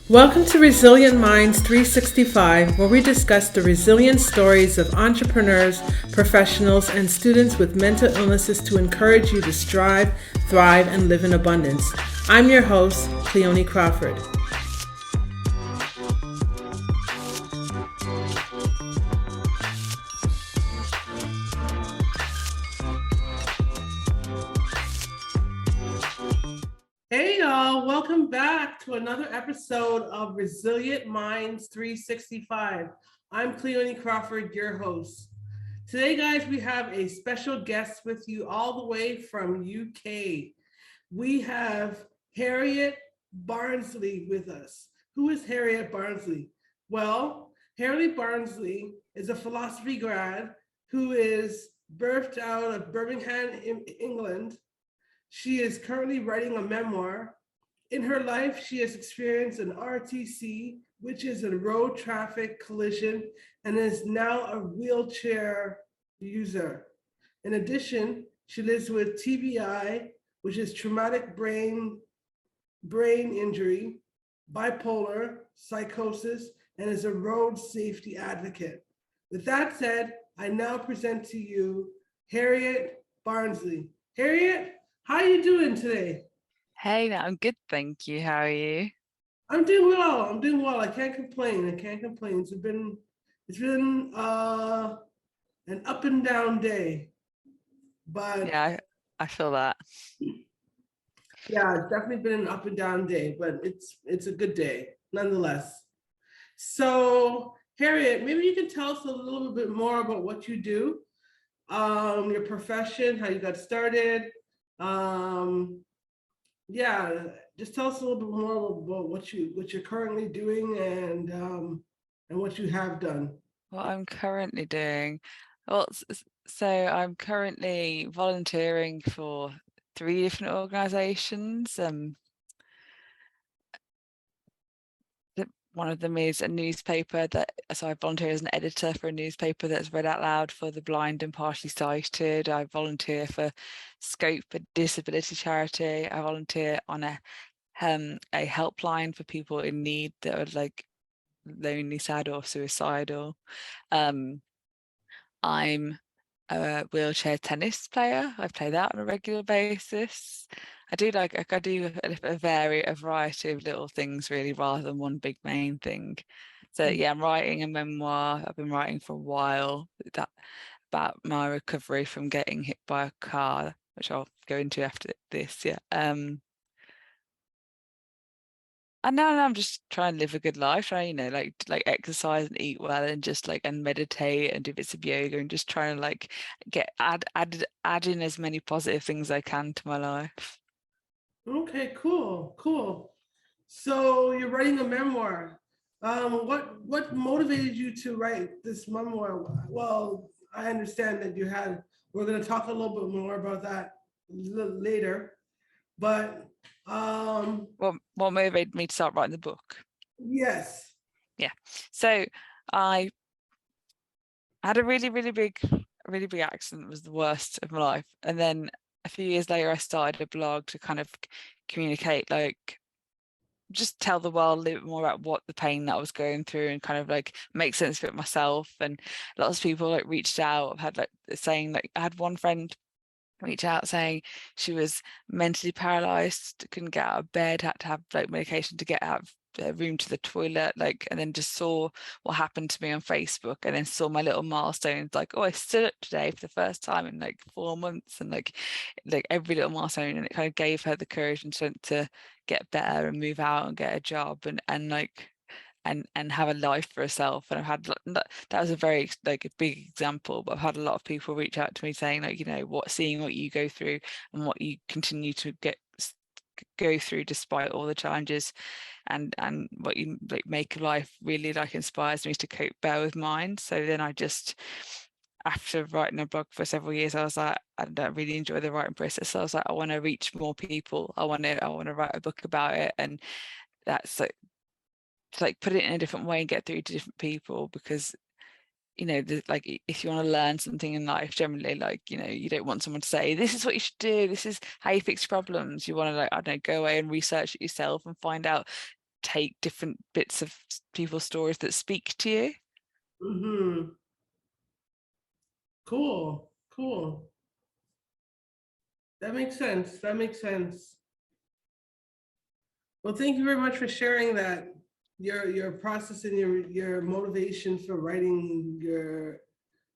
Welcome to Resilient Minds 365, where we discuss the resilient stories of entrepreneurs, professionals, and students with mental illnesses to encourage you to strive, thrive, and live in abundance. I'm your host, Cleoni Crawford. Hey y'all, welcome back to another episode of Resilient Minds 365. I'm Cleoni Crawford, your host. Today, guys, we have a special guest with you all the way from UK. We have Harriet Barnsley with us. Who is Harriet Barnsley? Well, Harriet Barnsley is a philosophy grad who is birthed out of Birmingham, England. She is currently writing a memoir. In her life, she has experienced an RTC, which is a road traffic collision, and is now a wheelchair user. In addition, she lives with TBI, which is traumatic brain injury, bipolar, psychosis, and is a road safety advocate. With that said, I now present to you Harriet Barnsley. Harriet, how are you doing today? Hey, I'm good, thank you. How are you? I'm doing well. I can't complain. It's been an up and down day, but Yeah, I feel that. yeah, it's definitely been an up and down day, but it's a good day nonetheless. So, Harriet, maybe you can tell us a little bit more about what you do, your profession, how you got started. Um, yeah, just tell us a little bit more about what you're currently doing and what you have done. What I'm currently doing. Well, so I'm currently volunteering for 3 different organisations. One of them is a newspaper so I volunteer as an editor for a newspaper that's read out loud for the blind and partially sighted. I volunteer for Scope, a disability charity. I volunteer on a helpline for people in need that are like lonely, sad, or suicidal. I'm a wheelchair tennis player. I play that on a regular basis. I do a variety of little things really, rather than one big main thing. So yeah, I'm writing a memoir. I've been writing for a while about my recovery from getting hit by a car, which I'll go into after this. Yeah. And now I'm just trying to live a good life, trying, like exercise and eat well and just and meditate and do bits of yoga and just trying to add in as many positive things I can to my life. Okay, cool. So you're writing a memoir. What motivated you to write this memoir? Well, I understand that we're going to talk a little bit more about that later, but What motivated me to start writing the book? yes. Yeah. So I had a really big accident. It was the worst of my life. And then a few years later, I started a blog to kind of communicate, just tell the world a little bit more about what the pain that I was going through and kind of make sense of it myself. And lots of people reached out. I've had saying I had one friend reach out saying she was mentally paralyzed, couldn't get out of bed, had to have medication to get out of the room to the toilet, and then just saw what happened to me on Facebook, and then saw my little milestones, oh, I stood up today for the first time in 4 months, and every little milestone, and it kind of gave her the courage and strength to get better and move out and get a job and have a life for herself. And I've had that was a very a big example, but I've had a lot of people reach out to me saying seeing what you go through and what you continue to go through despite all the challenges, and what you make of life really inspires me to cope better with mine. So then I just, after writing a blog for several years, I was like, I don't really enjoy the writing process. So I was like, I want to reach more people. I want to write a book about it, and that's to put it in a different way and get through to different people, because if you want to learn something in life, generally, you don't want someone to say, this is what you should do, this is how you fix problems. You want to I don't know, go away and research it yourself and find out take different bits of people's stories that speak to you. Mm-hmm. Cool. Cool. That makes sense. That makes sense. Well, thank you very much for sharing that. Your process and your motivation for writing your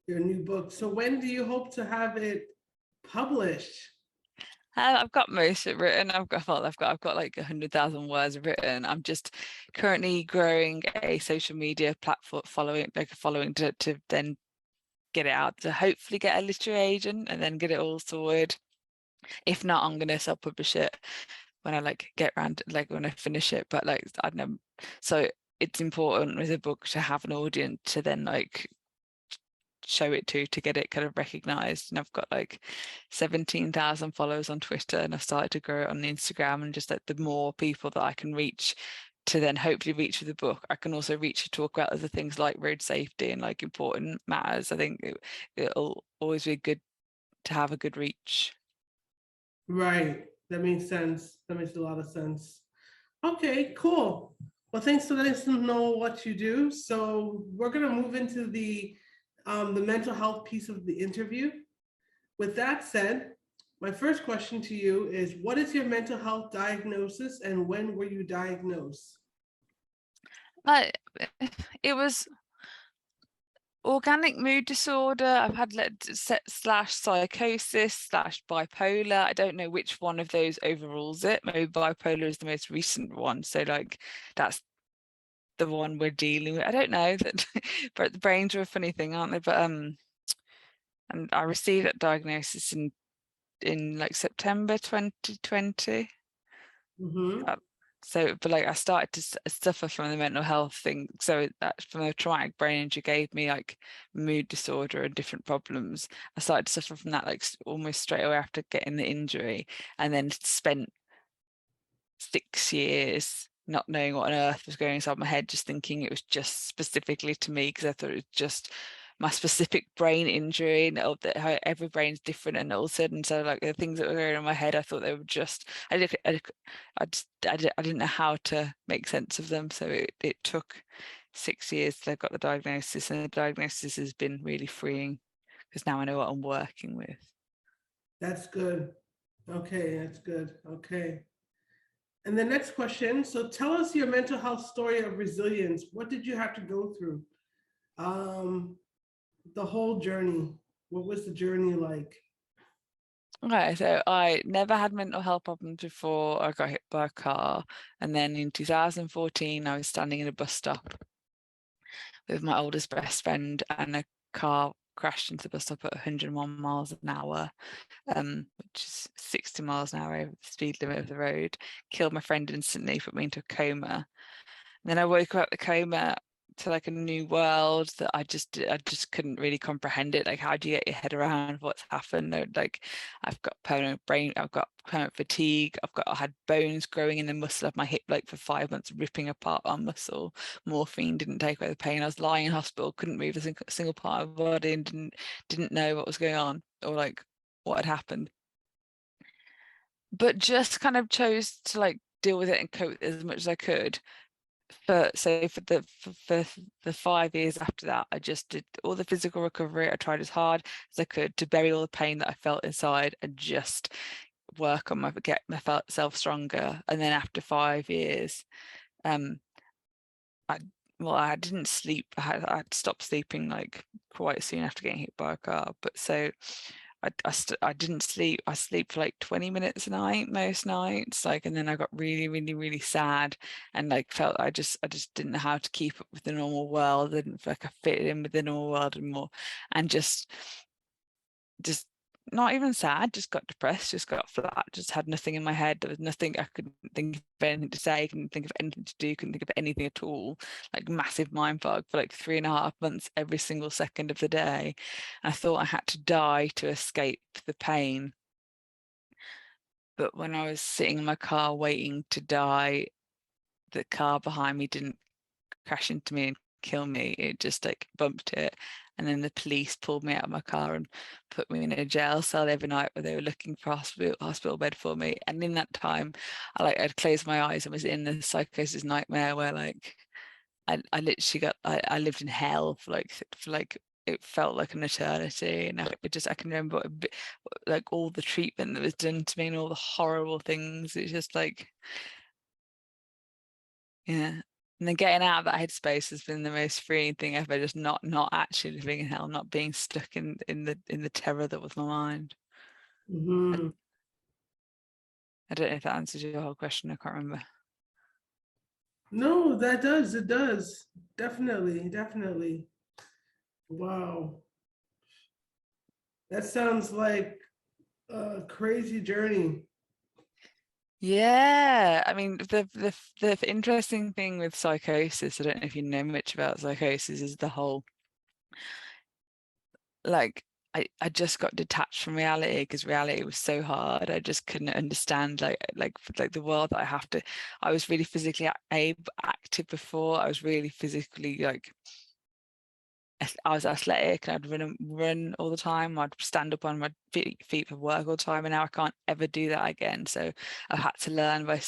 new book. So when do you hope to have it published? I've got most of it written. I've got like 100,000 words written. I'm just currently growing a social media platform following to then get it out, to hopefully get a literary agent and then get it all sorted. If not, I'm gonna self-publish it when I like get around, like when I finish it. But like I don't know, so it's important with a book to have an audience to then like show it to get it kind of recognized. And I've got like 17,000 followers on Twitter, and I've started to grow it on Instagram, and just like the more people that I can reach to then hopefully reach with the book, I can also reach to talk about other things like road safety and like important matters. I think it'll always be good to have a good reach. Right. That makes sense. That makes a lot of sense. Okay, cool. Well, thanks for letting us know what you do. So we're gonna move into the mental health piece of the interview. With that said, my first question to you is, what is your mental health diagnosis and when were you diagnosed? Uh, it was organic mood disorder. I've had slash psychosis slash bipolar. I don't know which one of those overrules it. Maybe bipolar is the most recent one. So like that's the one we're dealing with. I don't know that, but the brains are a funny thing, aren't they? But and I received that diagnosis in like September 2020. Mm-hmm. So, but like I started to suffer from the mental health thing. So that from a traumatic brain injury gave me like mood disorder and different problems. I started to suffer from that like almost straight away after getting the injury, and then spent 6 years not knowing what on earth was going inside my head, just thinking it was just specifically to me, because I thought it was just my specific brain injury, and how every brain's different, and all of a sudden, so like the things that were going on in my head, I thought they were just, I didn't know how to make sense of them. So it took 6 years till I got the diagnosis, and the diagnosis has been really freeing because now I know what I'm working with. That's good. Okay, that's good. Okay. And the next question, so tell us your mental health story of resilience. What did you have to go through? Um, the whole journey. What was the journey like? Okay, so I never had mental health problems before I got hit by a car. And then in 2014, I was standing in a bus stop with my oldest best friend, and a car crashed into the bus stop at 101 miles an hour, which is 60 miles an hour over the speed limit of the road, killed my friend instantly, put me into a coma. And then I woke up the coma to like a new world that I just couldn't really comprehend it. Like, how do you get your head around what's happened? Like, I've got I've got permanent fatigue. I had bones growing in the muscle of my hip, like for 5 months, ripping apart our muscle. Morphine didn't take away the pain. I was lying in hospital, couldn't move a single part of the body, and didn't know what was going on or like what had happened. But just kind of chose to like deal with it and cope as much as I could. For the 5 years after that, I just did all the physical recovery. I tried as hard as I could to bury all the pain that I felt inside and just work on get myself stronger. And then after 5 years, um, I didn't sleep. I had stopped sleeping like quite soon after getting hit by a car. But so I didn't sleep. I sleep for like 20 minutes a night most nights, like, and then I got really, really, really sad, and like felt I just didn't know how to keep up with the normal world. I didn't feel like I fit in with the normal world anymore, and just not even sad, just got depressed, just got flat, just had nothing in my head. There was nothing, I couldn't think of anything to say, couldn't think of anything to do, couldn't think of anything at all. Like massive mind fog for like 3.5 months every single second of the day. I thought I had to die to escape the pain. But when I was sitting in my car waiting to die, the car behind me didn't crash into me and kill me. It just like bumped it. And then the police pulled me out of my car and put me in a jail cell every night where they were looking for a hospital bed for me. And in that time, I'd closed my eyes and was in the psychosis nightmare where like I literally I lived in hell for like it felt like an eternity. And I can remember like all the treatment that was done to me and all the horrible things. It's just like, yeah. And then getting out of that headspace has been the most freeing thing ever. Just not actually living in hell, not being stuck in the terror that was my mind. Mm-hmm. I don't know if that answers your whole question. I can't remember. No, that does. It does. Definitely. Definitely. Wow. That sounds like a crazy journey. Yeah, I mean the interesting thing with psychosis, I don't know if you know much about psychosis, is the whole like I just got detached from reality because reality was so hard. I just couldn't understand like the world that I was really physically active before. I was really physically like I was athletic and I'd run all the time. I'd stand up on my feet for work all the time, and now I can't ever do that again. So I've had to learn by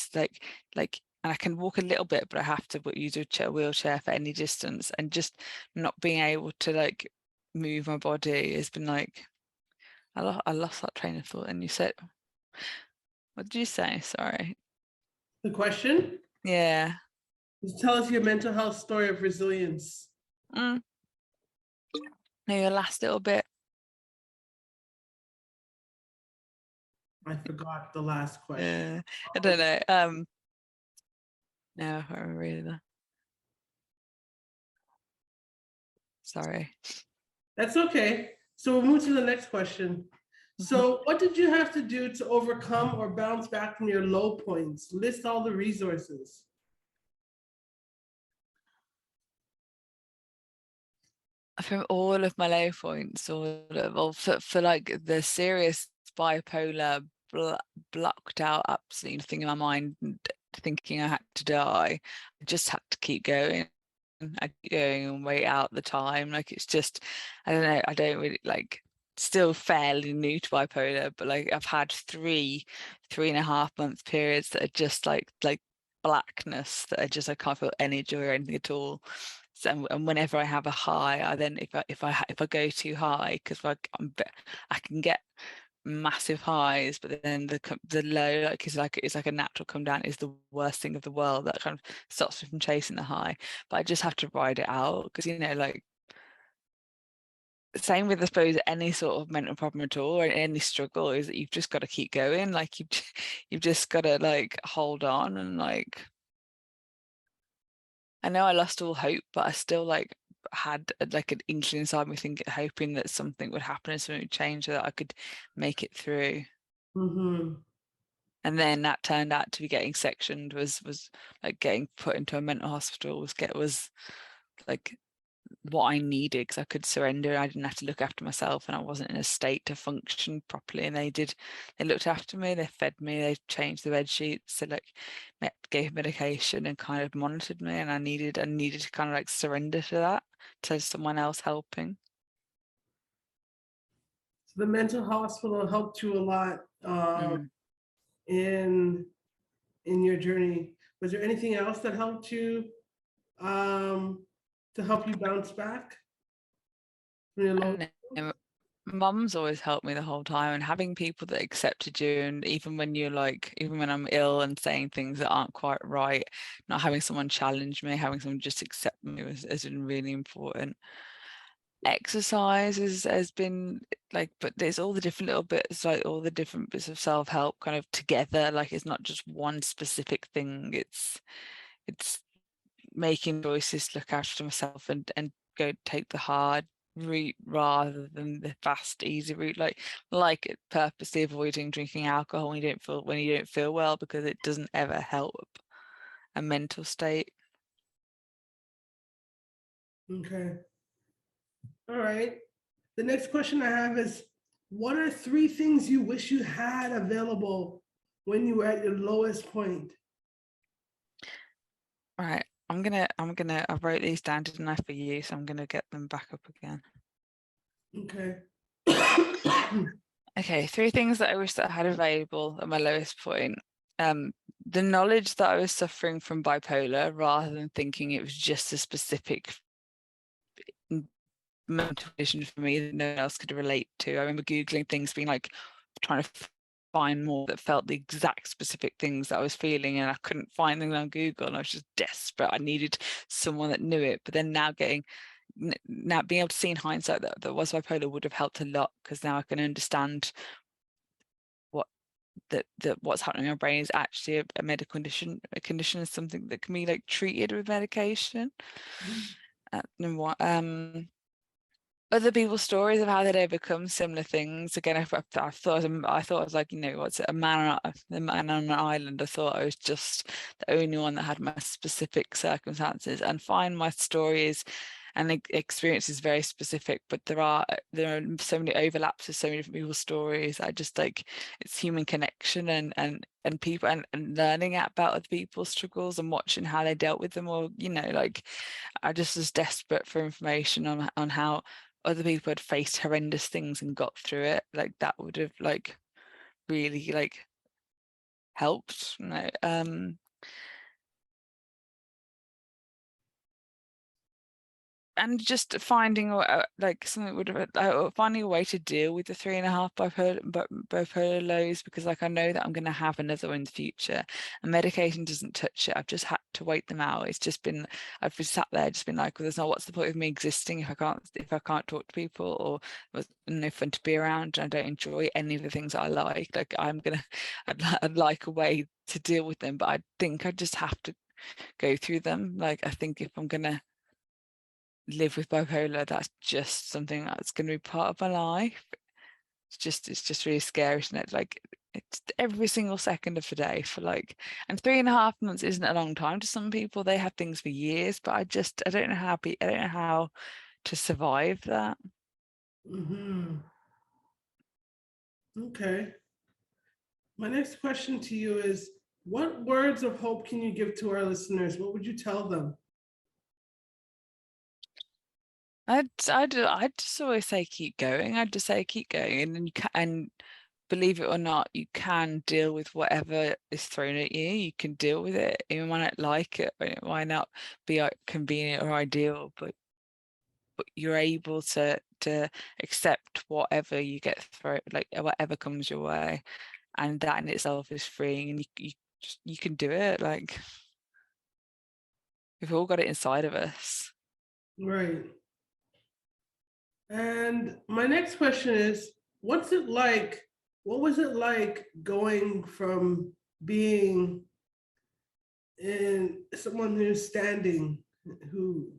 like and I can walk a little bit, but I have to use a wheelchair for any distance, and just not being able to like move my body has been like I lost that train of thought. And you said, what did you say? Sorry. The question Yeah. is, tell us your mental health story of resilience. No, your last little bit. I forgot the last question. I don't know. No, I can't remember either. Sorry. That's okay. So we'll move to the next question. So what did you have to do to overcome or bounce back from your low points? List all the resources. From all of my low points, for like the serious bipolar, blocked out absolutely nothing in my mind, thinking I had to die. I just had to keep going. I keep going and wait out the time. Like it's just, I don't know. I don't really like. Still fairly new to bipolar, but like I've had 3.5 month periods that are just like blackness, that I can't feel any joy or anything at all. So, and whenever I have a high, I then if I go too high, because I can get massive highs, but then the low, like it's like a natural come down, is the worst thing of the world. That kind of stops me from chasing the high. But I just have to ride it out, because like same with, I suppose, any sort of mental problem at all, or any struggle, is that you've just got to keep going. Like you've just got to like hold on, and like I know I lost all hope, but I still like had like an inkling inside me, hoping that something would happen and something would change so that I could make it through. Mm-hmm. And then that turned out to be getting sectioned, was like getting put into a mental hospital, was like what I needed, because I could surrender. I didn't have to look after myself, and I wasn't in a state to function properly. And they looked after me, they fed me, they changed the bed sheets, they like gave medication and kind of monitored me. And I needed to kind of like surrender to that, to someone else helping. So the mental hospital helped you a lot in your journey. Was there anything else that helped you to help you bounce back from your low? And Mum's always helped me the whole time, and having people that accepted you, and even when I'm ill and saying things that aren't quite right, not having someone challenge me, having someone just accept me has been really important. Exercise has been like, but there's all the different little bits, like all the different bits of self-help kind of together. Like it's not just one specific thing. It's making choices to look after myself, and go take the hard route rather than the fast easy route, like purposely avoiding drinking alcohol when you don't feel well, because it doesn't ever help a mental state. Okay. All right. The next question I have is, what are 3 things you wish you had available when you were at your lowest point? Right, I wrote these down, didn't I, for you? So I'm gonna get them back up again. Okay. Okay, 3 things that I wish that I had available at my lowest point. The knowledge that I was suffering from bipolar, rather than thinking it was just a specific mental condition for me that no one else could relate to. I remember Googling things, being like, trying to find more that felt the exact specific things that I was feeling, and I couldn't find them on Google, and I was just desperate. I needed someone that knew it. But then now being able to see in hindsight that was bipolar would have helped a lot, because now I can understand that what's happening in my brain is actually a medical condition. A condition is something that can be like treated with medication. Number one. Other people's stories of how they'd overcome similar things. Again, I thought I was like, what's it, a man on an island. I thought I was just the only one that had my specific circumstances, and find my stories and experience is very specific, but there are so many overlaps with so many different people's stories. I just like, it's human connection and people and learning about other people's struggles and watching how they dealt with them, or like, I just was desperate for information on how other people had faced horrendous things and got through it. Like, that would have like really like helped. And just finding like something would have finding a way to deal with the 3.5 bipolar lows, because like I know that I'm going to have another one in the future, and medication doesn't touch it. I've just had to wait them out. It's just been, I've just sat there just been like, well, there's no, what's the point of me existing if I can't talk to people, or it was no fun to be around, and I don't enjoy any of the things that I like. Like, I'd like a way to deal with them, but I think I just have to go through them. Like, I think if I'm gonna live with bipolar, that's just something that's going to be part of my life. It's just really scary, isn't it? Like, it's every single second of the day for like, and 3.5 months isn't a long time to some people. They have things for years, but I don't know how to survive that. Okay. My next question to you is, what words of hope can you give to our listeners? What would you tell them? I'd just always say keep going. I'd just say keep going, and then and believe it or not, you can deal with whatever is thrown at you. You can deal with it. You might not like it, but it might not be convenient or ideal, but you're able to accept whatever you get through, like whatever comes your way, and that in itself is freeing, and you can do it. Like, we've all got it inside of us. Right. And my next question is, what was it like going from being in someone who's standing, who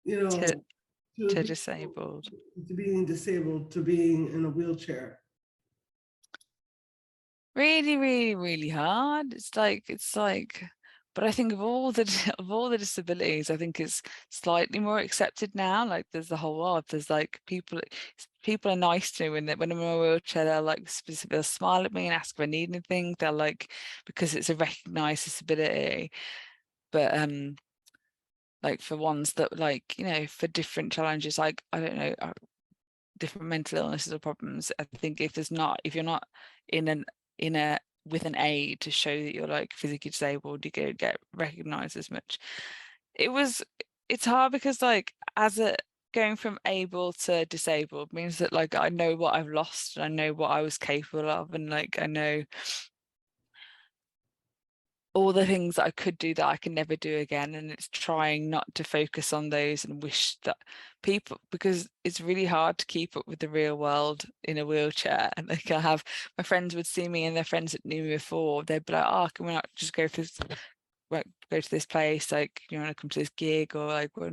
you know, To to, disabled. to being disabled, to being in a wheelchair? Really, really, really hard. It's like, but I think of all the of all the disabilities, I think it's slightly more accepted now. Like, there's the whole world. There's like people are nice to me when I'm in a wheelchair. They'll like they'll smile at me and ask if I need anything. They'll like, because it's a recognised disability. But like, for ones that like, for different challenges, like, I don't know, different mental illnesses or problems, I think if you're not in a with an aid to show that you're like physically disabled, you don't get recognized as much. It's hard, because like, going from able to disabled means that like I know what I've lost, and I know what I was capable of, and like I know all the things that I could do that I can never do again. And it's trying not to focus on those and wish that people, because it's really hard to keep up with the real world in a wheelchair. And like, I have, my friends would see me, and their friends that knew me before, they'd be like, oh, can we not just go to this place, like, you want to come to this gig, or like go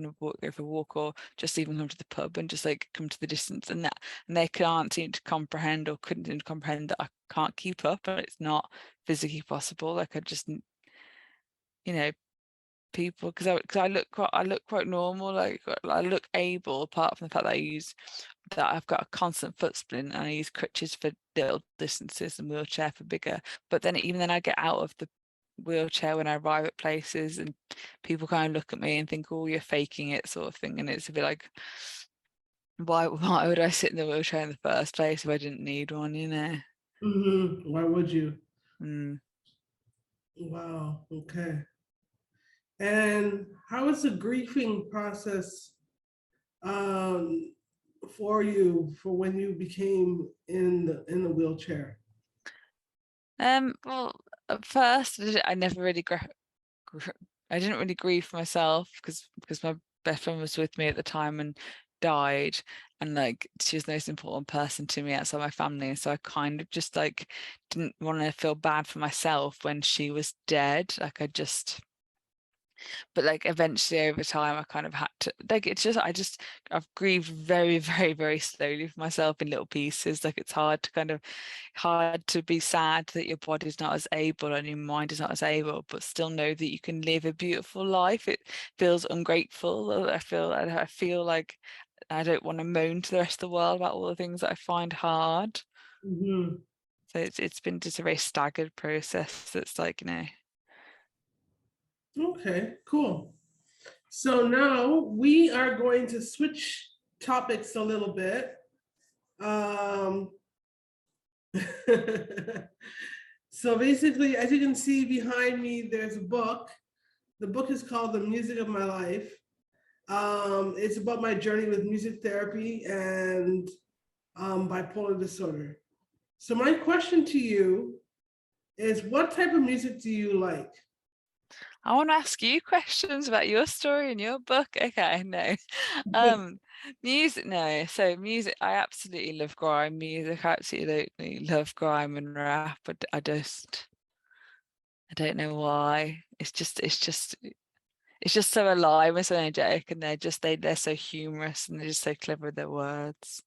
for a walk, or just even come to the pub and just like come to the distance, and they can't seem to comprehend, or couldn't seem to comprehend, that I can't keep up, and it's not physically possible. Like, I just, people, because I look quite normal, like I look able, apart from the fact that I've got a constant foot splint, and I use crutches for little distances and wheelchair for bigger. But then even then I get out of the wheelchair when I arrive at places, and people kind of look at me and think, oh, you're faking it, sort of thing. And it's a bit like, why would I sit in the wheelchair in the first place if I didn't need one, you know? Why would you? Mm. Wow. Okay. And how was the grieving process um, for you for when you became in the wheelchair? Well, at first I never really I didn't really grieve for myself because my best friend was with me at the time and died, and like she was the most important person to me outside my family, and so I kind of just like didn't want to feel bad for myself when she was dead. Like but like eventually over time I kind of had to, like, I've grieved very, very, very slowly for myself in little pieces. Like it's hard to be sad that your body's not as able and your mind is not as able, but still know that you can live a beautiful life. It feels ungrateful. I feel like I don't want to moan to the rest of the world about all the things that I find hard. Mm-hmm. So it's been just a very staggered process that's like, Okay, cool. So now we are going to switch topics a little bit. Um, so basically, as you can see behind me, there's a book. The book is called The Music of My Life. It's about my journey with music therapy and bipolar disorder. So my question to you is, what type of music do you like? I want to ask you questions about your story and your book. Okay, no. Music, no. So music, I absolutely love grime music. I absolutely love grime and rap, but I don't know why. It's just so alive and so energetic, and they're so humorous, and they're just so clever with their words.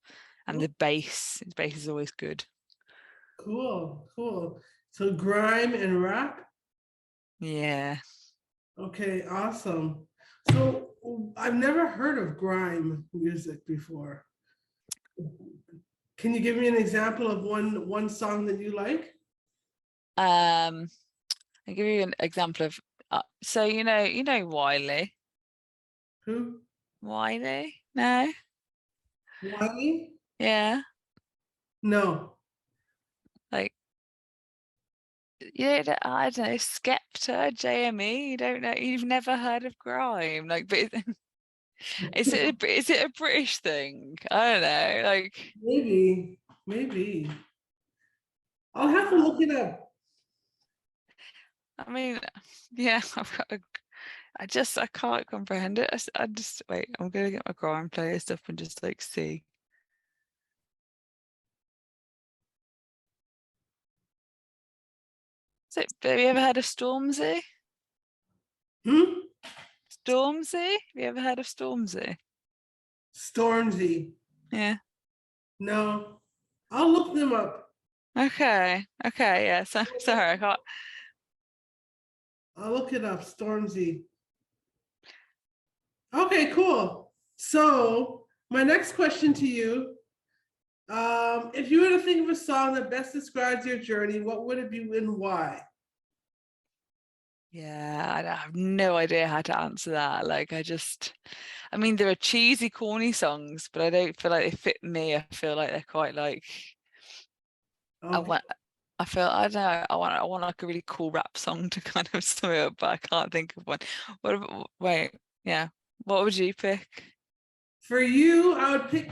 And the bass is always good. Cool, cool. So grime and rap. Yeah. Okay, awesome. So I've never heard of grime music before. Can you give me an example of one song that you like? I'll give you an example of so you know Wiley. Who? Wiley? No? Wiley? Yeah. No. Like, yeah, I don't know, Skepta, JME, you don't know, you've never heard of grime. Like, but is it a British thing? I don't know. Like, Maybe, maybe. I'll have to look it up. I mean, yeah, I can't comprehend it. I just wait, I'm gonna get my grime playlist up and just like see. So, have you ever heard of Stormzy? Hmm? Stormzy? Have you ever heard of Stormzy? Stormzy. Yeah. No. I'll look them up. Okay. Okay. Yeah. So sorry, I can't. I'll look it up. Stormzy. Okay, cool. So my next question to you, if you were to think of a song that best describes your journey, what would it be and why? Yeah, I have no idea how to answer that. Like, I mean, there are cheesy, corny songs, but I don't feel like they fit me. I feel like they're quite like, I Okay. want, I don't know, I want like a really cool rap song to kind of sum it up, but I can't think of one. Wait, yeah. What would you pick? For you, I would pick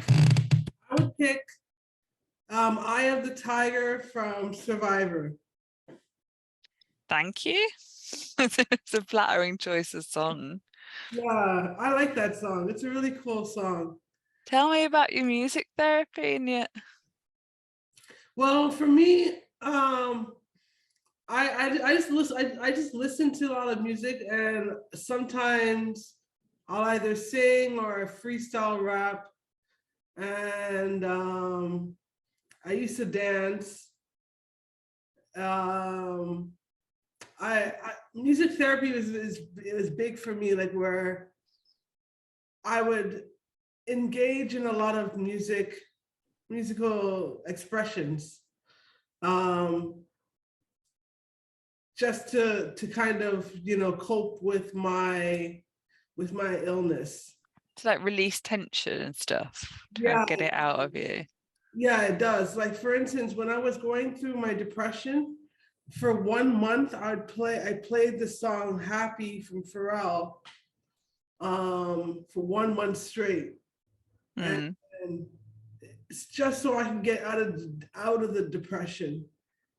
Eye of the Tiger from Survivor. Thank you. It's a flattering choice of song. Yeah, I like that song. It's a really cool song. Tell me about your music therapy and your Well, for me, I just listen. I just listen to a lot of music, and sometimes I'll either sing or freestyle rap. And I used to dance. Um, Music therapy is big for me. Like where I would engage in a lot of musical expressions. Um, just to kind of, cope with my illness. To like release tension and stuff, to kind Yeah. of get it out of you. Yeah, it does. Like, for instance, when I was going through my depression, for 1 month, I played the song Happy from Pharrell for 1 month straight. And it's just so I can get out of the depression.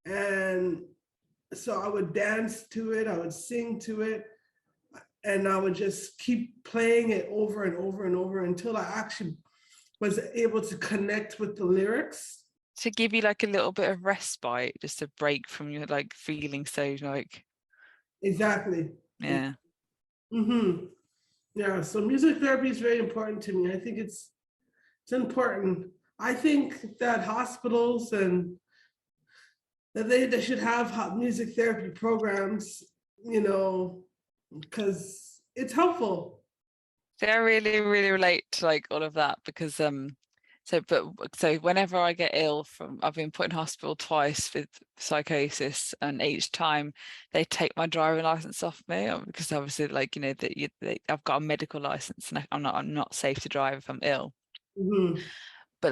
And so I would dance to it, I would sing to it, and I would just keep playing it over and over and over until I actually was able to connect with the lyrics. To give you like a little bit of respite, just a break from your like feeling so like. Exactly. Yeah. Yeah, so music therapy is very important to me. I think it's important. I think that hospitals and that they should have music therapy programs, because it's helpful. So I really, really relate to like all of that because so whenever I get ill I've been put in hospital twice with psychosis, and each time they take my driving license off me because obviously like I've got a medical license and I'm not safe to drive if I'm ill. But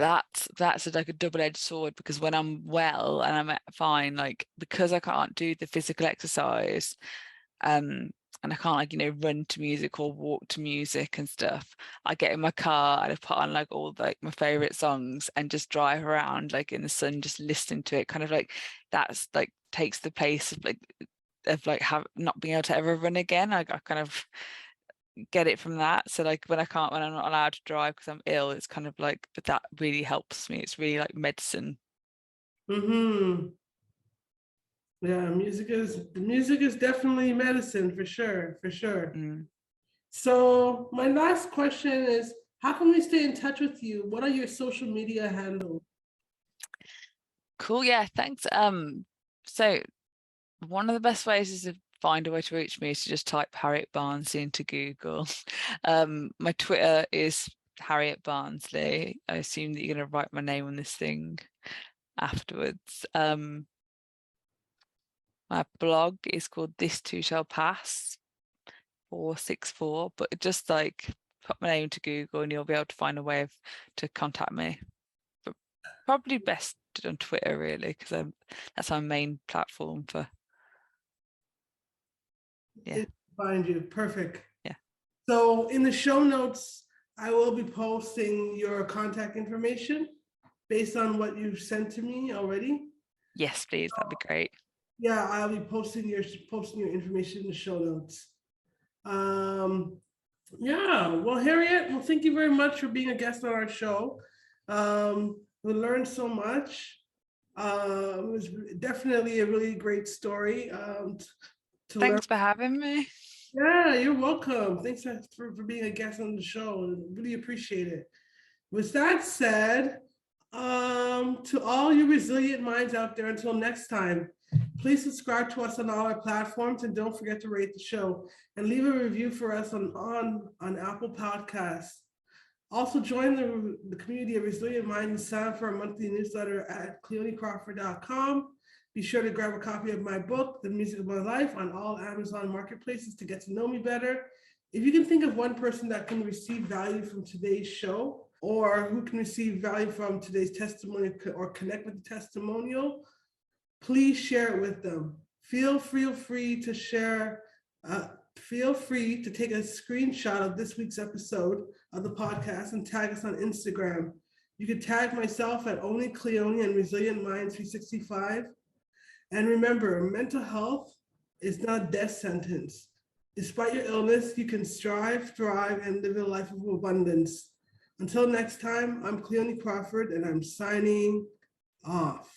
that's like a double-edged sword, because when I'm well and I'm fine, like because I can't do the physical exercise, and I can't like run to music or walk to music and stuff, I get in my car and I put on like all like my favorite songs and just drive around like in the sun, just listening to it, kind of like that's like takes the place of like not being able to ever run again. I kind of get it from that. So like when I'm not allowed to drive because I'm ill, it's kind of like, but that really helps me. It's really like medicine. Yeah, music is definitely medicine, for sure. So my last question is, how can we stay in touch with you? What are your social media handles? Cool. Yeah, thanks. So one of the best ways is to find a way to reach me is to just type Harriet Barnsley into Google. My Twitter is Harriet Barnsley. I assume that you're going to write my name on this thing afterwards. My blog is called This Too Shall Pass 464, but just like put my name to Google and you'll be able to find a way to contact me. But probably best on Twitter, really, because that's our main platform for. Yeah. Find you. Perfect. Yeah. So in the show notes, I will be posting your contact information based on what you've sent to me already. Yes, please. That'd be great. Yeah, I'll be posting your information in the show notes. Yeah, well, Harriet, thank you very much for being a guest on our show. We learned so much. It was definitely a really great story. Thanks for having me. Yeah, you're welcome. Thanks for being a guest on the show. Really appreciate it. With that said, to all you resilient minds out there, until next time, please subscribe to us on all our platforms, and don't forget to rate the show and leave a review for us on Apple Podcasts. Also join the community of Resilient Minds and sign up for our monthly newsletter at CleoniCrawford.com. Be sure to grab a copy of my book, The Music of My Life, on all Amazon marketplaces to get to know me better. If you can think of one person that can receive value from today's show, or who can receive value from today's testimony or connect with the testimonial, please share it with them. Feel free to share. Feel free to take a screenshot of this week's episode of the podcast and tag us on Instagram. You can tag myself at Only Cleoni and Resilient Minds 365. And remember, mental health is not a death sentence. Despite your illness, you can strive, thrive, and live a life of abundance. Until next time, I'm Cleoni Crawford, and I'm signing off.